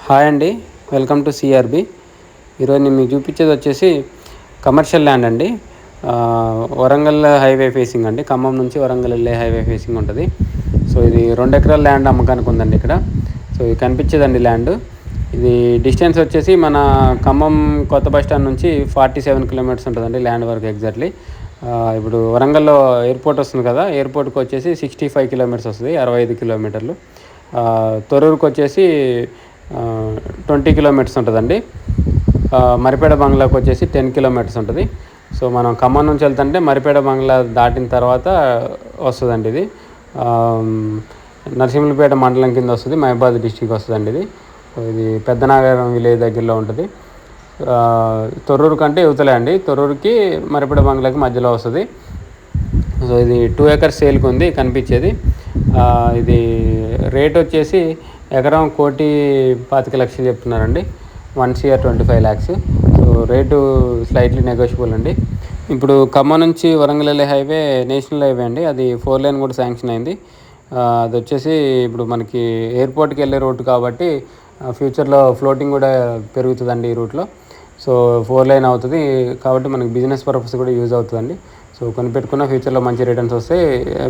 Hi అండి, welcome to CRB. ఈరోజు నేను మీకు చూపించేది వచ్చేసి కమర్షియల్ ల్యాండ్ అండి. వరంగల్ హైవే ఫేసింగ్ అండి. ఖమ్మం నుంచి వరంగల్ వెళ్ళే హైవే ఫేసింగ్ ఉంటుంది. సో ఇది 2 ఎకరాల ల్యాండ్ అమ్మకానికి ఉందండి ఇక్కడ. సో ఇది కనిపించేదండి ల్యాండ్. ఇది డిస్టెన్స్ వచ్చేసి మన ఖమ్మం కొత్త బస్ స్టాండ్ నుంచి 47 కిలోమీటర్స్ ఉంటుందండి ల్యాండ్ వరకు ఎగ్జాక్ట్లీ. ఇప్పుడు వరంగల్లో ఎయిర్పోర్ట్ వస్తుంది కదా, ఎయిర్పోర్ట్కి వచ్చేసి 65 కిలోమీటర్స్ వస్తుంది, 65 కిలోమీటర్లు. తొర్రూరుకి వచ్చేసి 20 కిలోమీటర్స్ ఉంటుందండి. మరిపేడ బంగ్లాకి వచ్చేసి 10 కిలోమీటర్స్ ఉంటుంది. సో మనం ఖమ్మం నుంచి వెళ్తుంటే మరిపేడ బంగ్లా దాటిన తర్వాత వస్తుందండి ఇది. నరసింహులపేట మండలం కింద వస్తుంది, మహబాద్ డిస్టిక్ వస్తుందండి ఇది. ఇది పెద్దనాగరం విలేజ్ దగ్గరలో ఉంటుంది. తొర్రూరు కంటే యువతలే అండి. తొర్రూరుకి మరిపేడ బంగ్లాకి మధ్యలో వస్తుంది. సో ఇది 2 ఎకర్స్ సేల్కి ఉంది కనిపించేది. ఇది రేట్ వచ్చేసి ఎకరం 1,25,00,000 చెప్తున్నారండి. 1,25 lakhs. So rate slightly negotiable అండి. ఇప్పుడు ఖమ్మం నుంచి వరంగల్ వెళ్ళే హైవే నేషనల్ హైవే అండి. అది 4 lane కూడా శాంక్షన్ అయింది. అది వచ్చేసి ఇప్పుడు మనకి ఎయిర్పోర్ట్కి వెళ్ళే రూట్ కాబట్టి ఫ్యూచర్లో ఫ్లోటింగ్ కూడా పెరుగుతుందండి ఈ రూట్లో. సో 4 lane అవుతుంది కాబట్టి మనకి బిజినెస్ పర్పస్ కూడా యూజ్ అవుతుందండి. సో కొనిపెట్టుకున్న ఫ్యూచర్లో మంచి రిటర్న్స్ వస్తే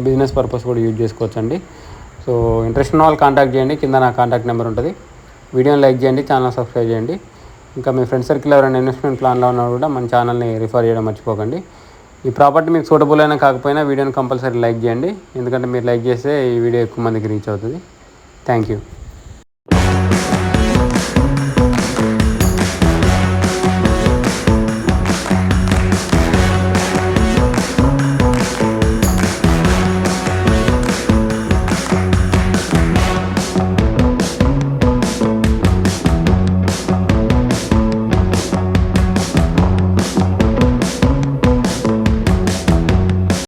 బిజినెస్ పర్పస్ కూడా యూజ్ చేసుకోవచ్చండి. సో ఇంట్రెస్ట్ ఉన్న వాళ్ళు కాంటాక్ట్ చేయండి, కింద నా కాంటాక్ట్ నెంబర్ ఉంటుంది. వీడియోని లైక్ చేయండి, ఛానల్ సబ్స్క్రైబ్ చేయండి. ఇంకా మీ ఫ్రెండ్ సర్కిల్ ఎవరైనా ఇన్వెస్ట్మెంట్ ప్లాన్లో ఉన్నా కూడా మన ఛానల్ని రిఫర్ చేయడం మర్చిపోకండి. ఈ ప్రాపర్టీ మీకు సూటబుల్ అయినా కాకపోయినా వీడియోని కంపల్సరీ లైక్ చేయండి, ఎందుకంటే మీరు లైక్ చేస్తే ఈ వీడియో ఎక్కువ మందికి రీచ్ అవుతుంది. Thank you.